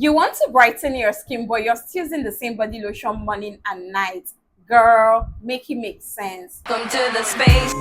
You want to brighten your skin, but you're still using the same body lotion morning and night. Girl, make it make sense. Come to the space.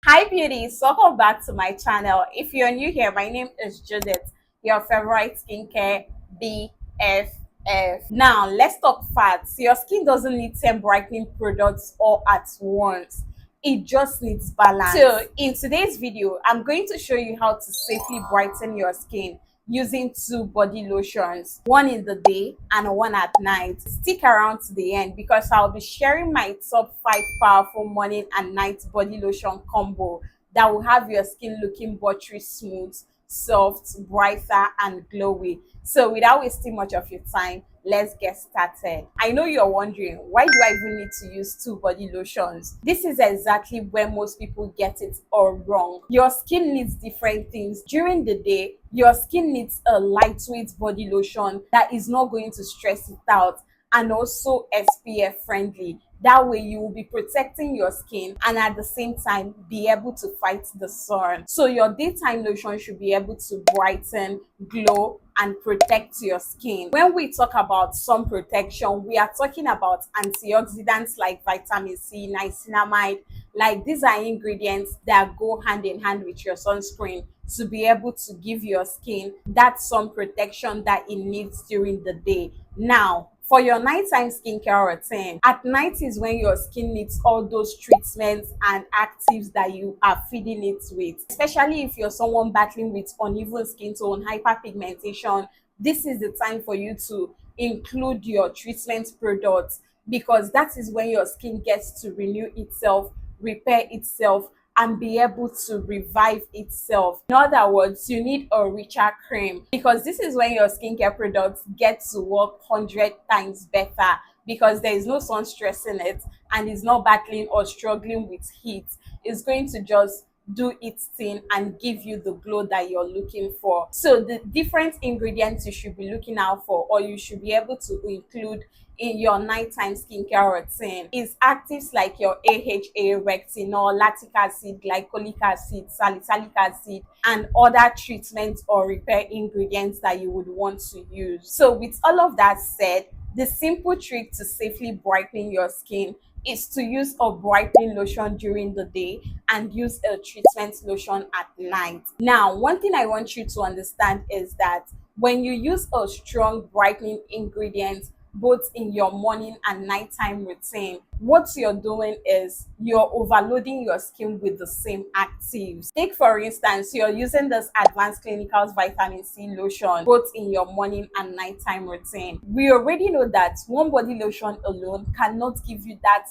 Hi beauties, welcome back to my channel. If you're new here, my name is Judith, your favorite skincare BFF. Now let's talk facts. Your skin doesn't need 10 brightening products all at once. It just needs balance. So in today's video, I'm going to show you how to safely brighten your skin using two body lotions, one in the day and one at night. Stick around to the end because I'll be sharing my top 5 powerful morning and night body lotion combo that will have your skin looking buttery smooth, soft, brighter and glowy. So without wasting much of your time, let's get started. I know you're wondering, why do I even need to use two body lotions? This is exactly where most people get it all wrong. Your skin needs different things. During the day, your skin needs a lightweight body lotion that is not going to stress it out and also SPF friendly. That way you will be protecting your skin and at the same time be able to fight the sun. So your daytime lotion should be able to brighten, glow and protect your skin. When we talk about sun protection, we are talking about antioxidants like vitamin C, niacinamide. Like, these are ingredients that go hand in hand with your sunscreen to be able to give your skin that sun protection that it needs during the day. Now, for your nighttime skincare routine, at night is when your skin needs all those treatments and actives that you are feeding it with. Especially if you're someone battling with uneven skin tone, hyperpigmentation, this is the time for you to include your treatment products because that is when your skin gets to renew itself, repair itself, and be able to revive itself. In other words, you need a richer cream because this is when your skincare products get to work 100 times better because there is no sun stress in it and it's not battling or struggling with heat. It's going to just do its thing and give you the glow that you're looking for. So the different ingredients you should be looking out for or you should be able to include in your nighttime skincare routine is actives like your AHA, retinol, lactic acid, glycolic acid, salicylic acid, and other treatments or repair ingredients that you would want to use. So with all of that said, the simple trick to safely brightening your skin is to use a brightening lotion during the day and use a treatment lotion at night. Now, one thing I want you to understand is that when you use a strong brightening ingredient both in your morning and nighttime routine, what you're doing is you're overloading your skin with the same actives. Take for instance, you're using this Advanced Clinicals vitamin C lotion both in your morning and nighttime routine. We already know that one body lotion alone cannot give you that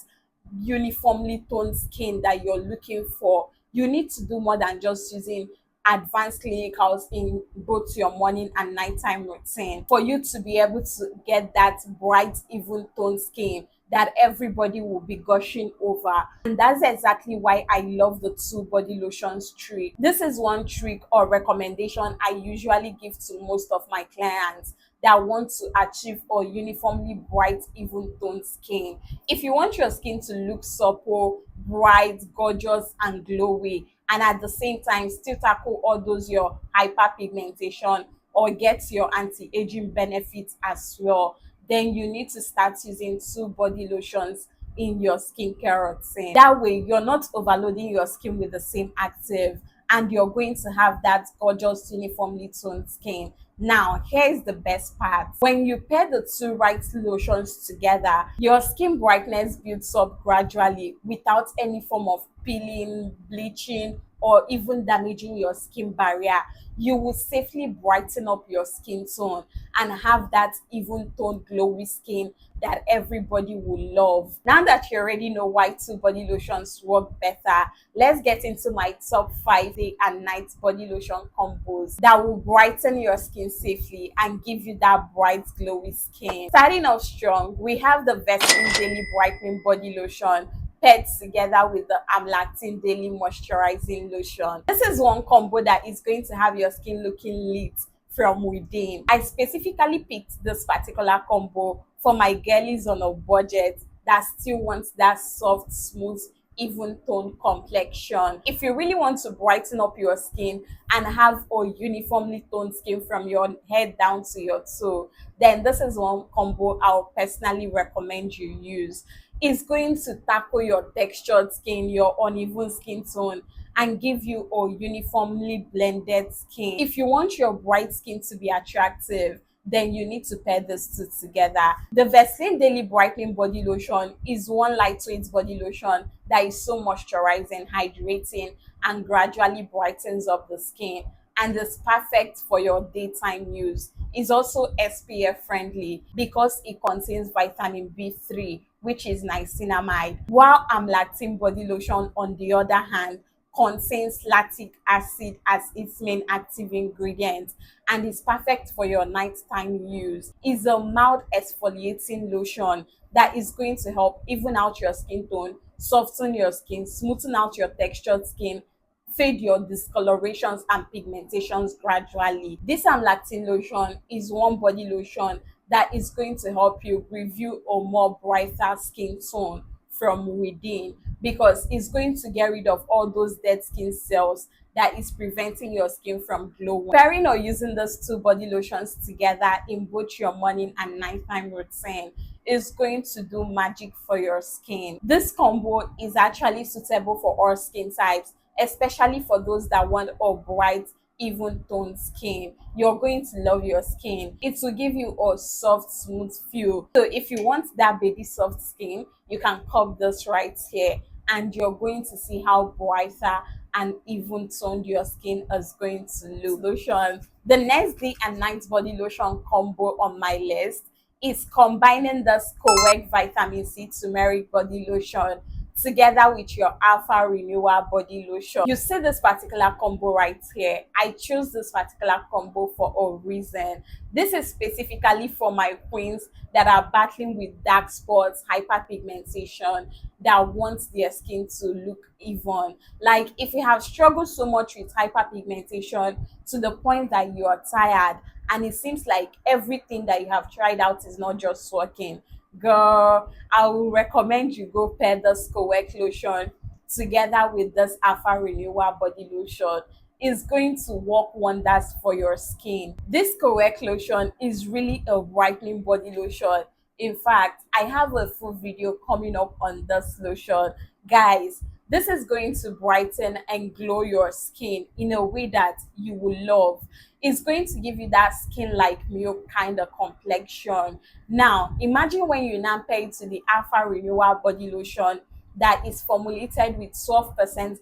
uniformly toned skin that you're looking for. You need to do more than just using Advanced Clinicals in both your morning and nighttime routine for you to be able to get that bright, even toned skin that everybody will be gushing over. And that's exactly why I love the two body lotions trick. This is one trick or recommendation I usually give to most of my clients that want to achieve a uniformly bright, even toned skin. If you want your skin to look supple, bright, gorgeous and glowy, and at the same time still tackle all those your hyperpigmentation or get your anti-aging benefits as well, then you need to start using two body lotions in your skincare routine. That way you're not overloading your skin with the same active and you're going to have that gorgeous uniformly toned skin. Now, here's the best part. When you pair the two right lotions together, your skin brightness builds up gradually without any form of peeling, bleaching, or even damaging your skin barrier. You will safely brighten up your skin tone and have that even toned glowy skin that everybody will love. Now that you already know why two body lotions work better, let's get into my top 5 day and night body lotion combos that will brighten your skin safely and give you that bright glowy skin. Starting off strong, we have the Vaseline Daily Brightening Body Lotion paired together with the Amlactin Daily Moisturizing Lotion. This is one combo that is going to have your skin looking lit from within. I specifically picked this particular combo for my girlies on a budget that still wants that soft, smooth, even tone complexion. If you really want to brighten up your skin and have a uniformly toned skin from your head down to your toe, then this is one combo I'll personally recommend you use. It's going to tackle your textured skin, your uneven skin tone, and give you a uniformly blended skin. If you want your bright skin to be attractive, then you need to pair these two together. The Vaseline Daily Brightening Body Lotion is one lightweight body lotion that is so moisturizing, hydrating, and gradually brightens up the skin, and is perfect for your daytime use. It's also SPF friendly because it contains vitamin B3, which is niacinamide, while Amlactin body lotion, on the other hand, contains lactic acid as its main active ingredient and is perfect for your nighttime use. It's a mild exfoliating lotion that is going to help even out your skin tone, soften your skin, smoothen out your textured skin, fade your discolorations and pigmentations gradually. This Amlactin lotion is one body lotion that is going to help you review a more brighter skin tone from within, because it's going to get rid of all those dead skin cells that is preventing your skin from glowing. Pairing or using those two body lotions together in both your morning and nighttime routine is going to do magic for your skin. This combo is actually suitable for all skin types, especially for those that want a bright, even toned skin. You're going to love your skin. It will give you a soft, smooth feel. So if you want that baby soft skin, you can cop this right here, and you're going to see how brighter and even toned your skin is going to look. Lotion. The next day and night body lotion combo on my list is combining this correct vitamin C turmeric body lotion together with your alpha renewal body lotion. You see this particular combo right here. I chose this particular combo for a reason. This is specifically for my queens that are battling with dark spots, hyperpigmentation, that wants their skin to look even. Like, if you have struggled so much with hyperpigmentation to the point that you are tired and it seems like everything that you have tried out is not just working, girl, I will recommend you go pair this correct lotion together with this alpha renewal body lotion. Is going to work wonders for your skin. This correct lotion is really a brightening body lotion. In fact, I have a full video coming up on this lotion. Guys, this is going to brighten and glow your skin in a way that you will love. It's going to give you that skin like milk kind of complexion. Now, imagine when you now pair it to the Alpha Renewal Body Lotion that is formulated with 12%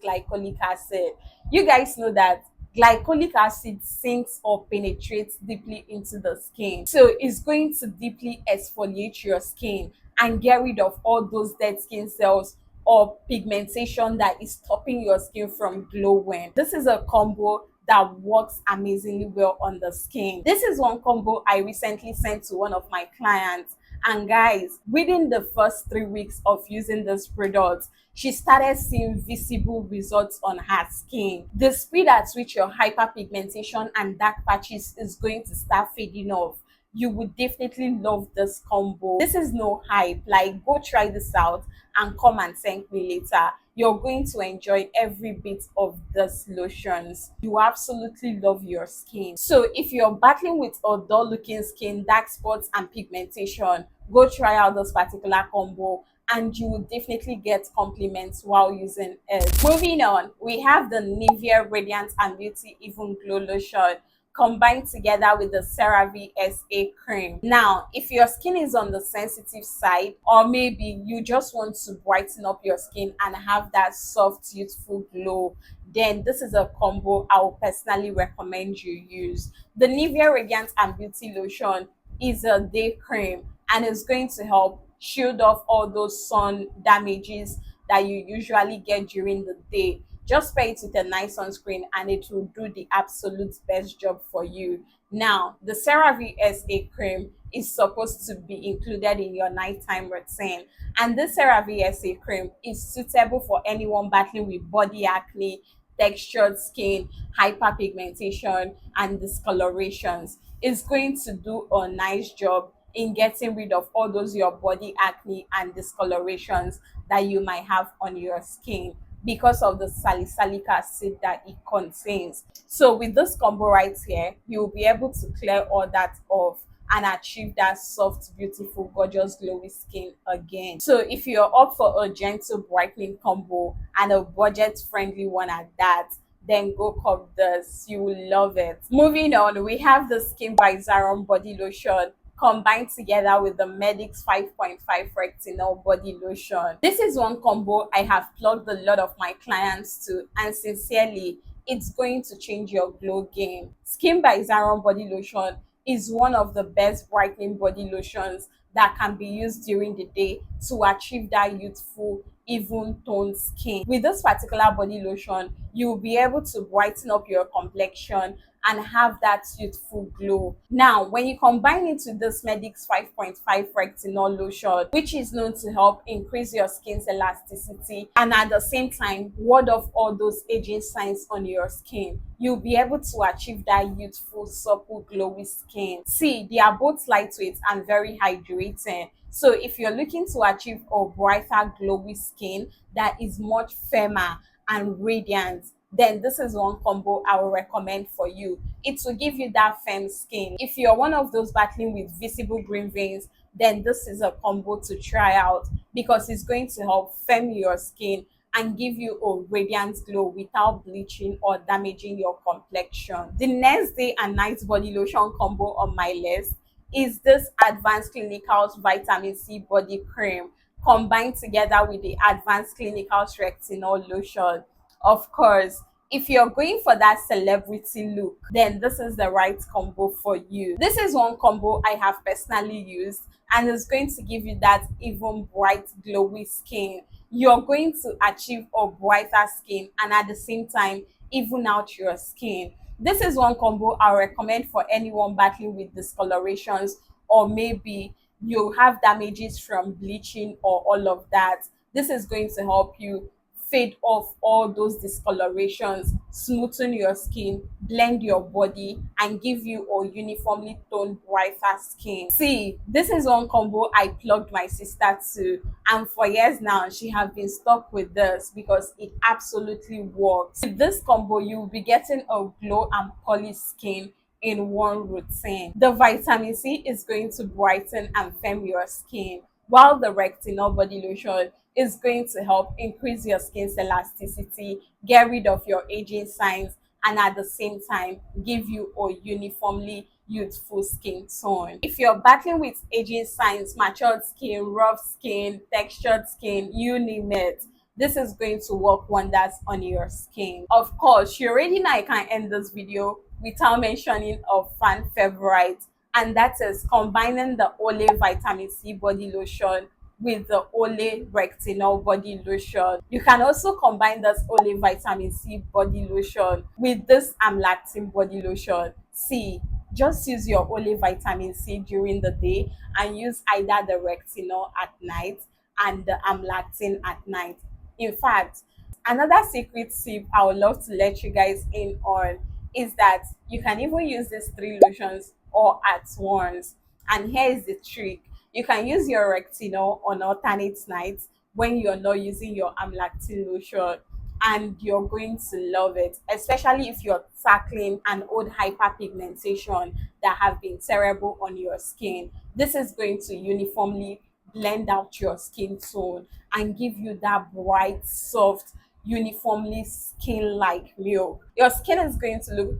glycolic acid. You guys know that glycolic acid sinks or penetrates deeply into the skin. So it's going to deeply exfoliate your skin and get rid of all those dead skin cells or pigmentation that is stopping your skin from glowing. This is a combo that works amazingly well on the skin. This is one combo I recently sent to one of my clients, and guys, within the first 3 weeks of using this product, she started seeing visible results on her skin. The speed at which your hyperpigmentation and dark patches is going to start fading off, you would definitely love this combo. This is no hype. Like, go try this out and come and thank me later. You're going to enjoy every bit of these lotions. You absolutely love your skin. So if you're battling with a dull looking skin, dark spots and pigmentation, go try out this particular combo and you will definitely get compliments while using it. Moving on, we have the Nivea Radiant and Beauty Even Glow Lotion combined together with the CeraVe SA cream. Now, if your skin is on the sensitive side, or maybe you just want to brighten up your skin and have that soft, youthful glow, then this is a combo I will personally recommend you use. The Nivea Radiant and Beauty Lotion is a day cream and is going to help shield off all those sun damages that you usually get during the day. Just pair it with a nice sunscreen and it will do the absolute best job for you. Now, the CeraVe SA cream is supposed to be included in your nighttime routine. And this CeraVe SA cream is suitable for anyone battling with body acne, textured skin, hyperpigmentation, and discolorations. It's going to do a nice job in getting rid of all those your body acne and discolorations that you might have on your skin because of the salicylic acid that it contains. So with this combo right here, you'll be able to clear all that off and achieve that soft, beautiful, gorgeous, glowy skin again. So if you're up for a gentle brightening combo and a budget friendly one at that, then go cop this. You will love it. Moving on, we have the Skin by Zaron body lotion combined together with the Medix 5.5 retinol body lotion. This is one combo I have plugged a lot of my clients to, and sincerely, it's going to change your glow game. Skin by Zaron body lotion is one of the best brightening body lotions that can be used during the day to achieve that youthful, even toned skin. With this particular body lotion, you'll be able to brighten up your complexion and have that youthful glow. Now, when you combine it with this Medix 5.5 retinol lotion, which is known to help increase your skin's elasticity and at the same time ward off all those aging signs on your skin, you'll be able to achieve that youthful, supple, glowy skin. See, they are both lightweight and very hydrating. So if you're looking to achieve a brighter, glowy skin that is much firmer and radiant, then this is one combo I will recommend for you. It will give you that firm skin. If you're one of those battling with visible green veins, then this is a combo to try out because it's going to help firm your skin and give you a radiant glow without bleaching or damaging your complexion. The next day and night body lotion combo on my list is this Advanced Clinicals Vitamin C Body Cream combined together with the Advanced Clinicals Retinol Lotion. Of course, if you're going for that celebrity look, then this is the right combo for you. This is one combo I have personally used and it's going to give you that even bright, glowy skin. You're going to achieve a brighter skin and at the same time even out your skin. This is one combo I recommend for anyone battling with discolorations, or maybe you have damages from bleaching or all of that. This is going to help you fade off all those discolorations, smoothen your skin, blend your body, and give you a uniformly toned, brighter skin. See, this is one combo I plugged my sister to, and for years now, she has been stuck with this because it absolutely works. With this combo, you'll be getting a glow and polished skin in one routine. The vitamin C is going to brighten and firm your skin, while the retinol body lotion is going to help increase your skin's elasticity, get rid of your aging signs, and at the same time give you a uniformly youthful skin tone. If you're battling with aging signs, matured skin, rough skin, textured skin, you name it, this is going to work wonders on your skin. Of course, you already know I can't end this video without mentioning a fan favorite, and that is combining the Olay Vitamin C Body Lotion with the Olay Retinol Body Lotion. You can also combine this Olay Vitamin C Body Lotion with this Amlactin Body Lotion. See, just use your Olay Vitamin C during the day and use either the Retinol at night and the Amlactin at night. In fact, another secret tip I would love to let you guys in on is that you can even use these three lotions all at once. And here is the trick. You can use your retinol on alternate nights when you're not using your amlactin lotion, and you're going to love it, especially if you're tackling an old hyperpigmentation that have been terrible on your skin. This is going to uniformly blend out your skin tone and give you that bright, soft, uniformly skin-like milk. Your skin is going to look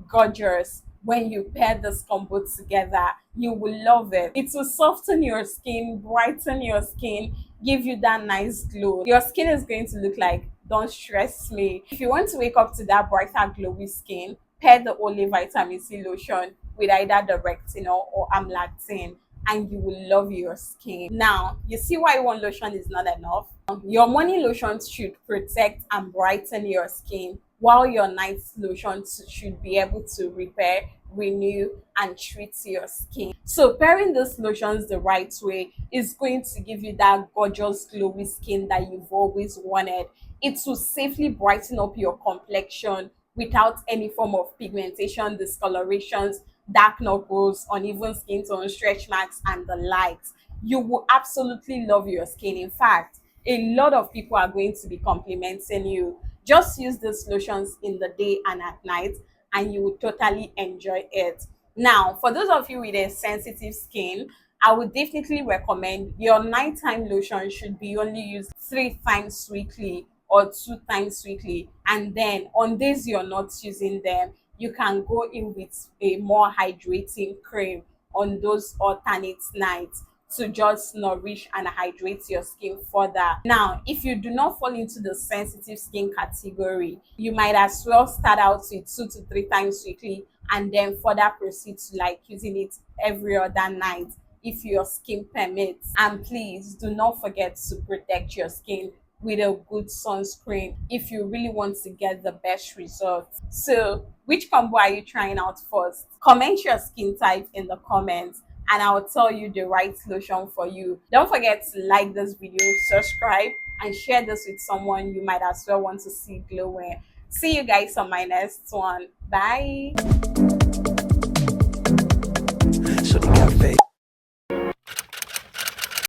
gorgeous when you pair this combo together. You will love it. It will soften your skin, brighten your skin, give you that nice glow. Your skin is going to look like, don't stress me. If you want to wake up to that brighter, glowy skin, pair the Olay Vitamin C lotion with either the retinol or amlactin, and you will love your skin. Now, you see why one lotion is not enough? Your morning lotion should protect and brighten your skin, while your night lotion should be able to repair, renew, and treat your skin. So pairing these lotions the right way is going to give you that gorgeous, glowy skin that you've always wanted. It will safely brighten up your complexion, without any form of pigmentation, discolorations, dark knuckles, uneven skin tone, stretch marks, and the likes. You will absolutely love your skin. In fact, a lot of people are going to be complimenting you. Just use these lotions in the day and at night, and you will totally enjoy it. Now, for those of you with a sensitive skin, I would definitely recommend your nighttime lotion should be only used 3 times weekly or 2 times weekly. And then on days you're not using them, you can go in with a more hydrating cream on those alternate nights to just nourish and hydrate your skin further. Now, if you do not fall into the sensitive skin category, you might as well start out with 2 to 3 times weekly and then further proceed to like using it every other night if your skin permits. And please do not forget to protect your skin with a good sunscreen if you really want to get the best results. So, which combo are you trying out first? Comment your skin type in the comments and I'll tell you the right lotion for you. Don't forget to like this video, subscribe, and share this with someone you might as well want to see glowing. See you guys on my next one. Bye. So they got fake.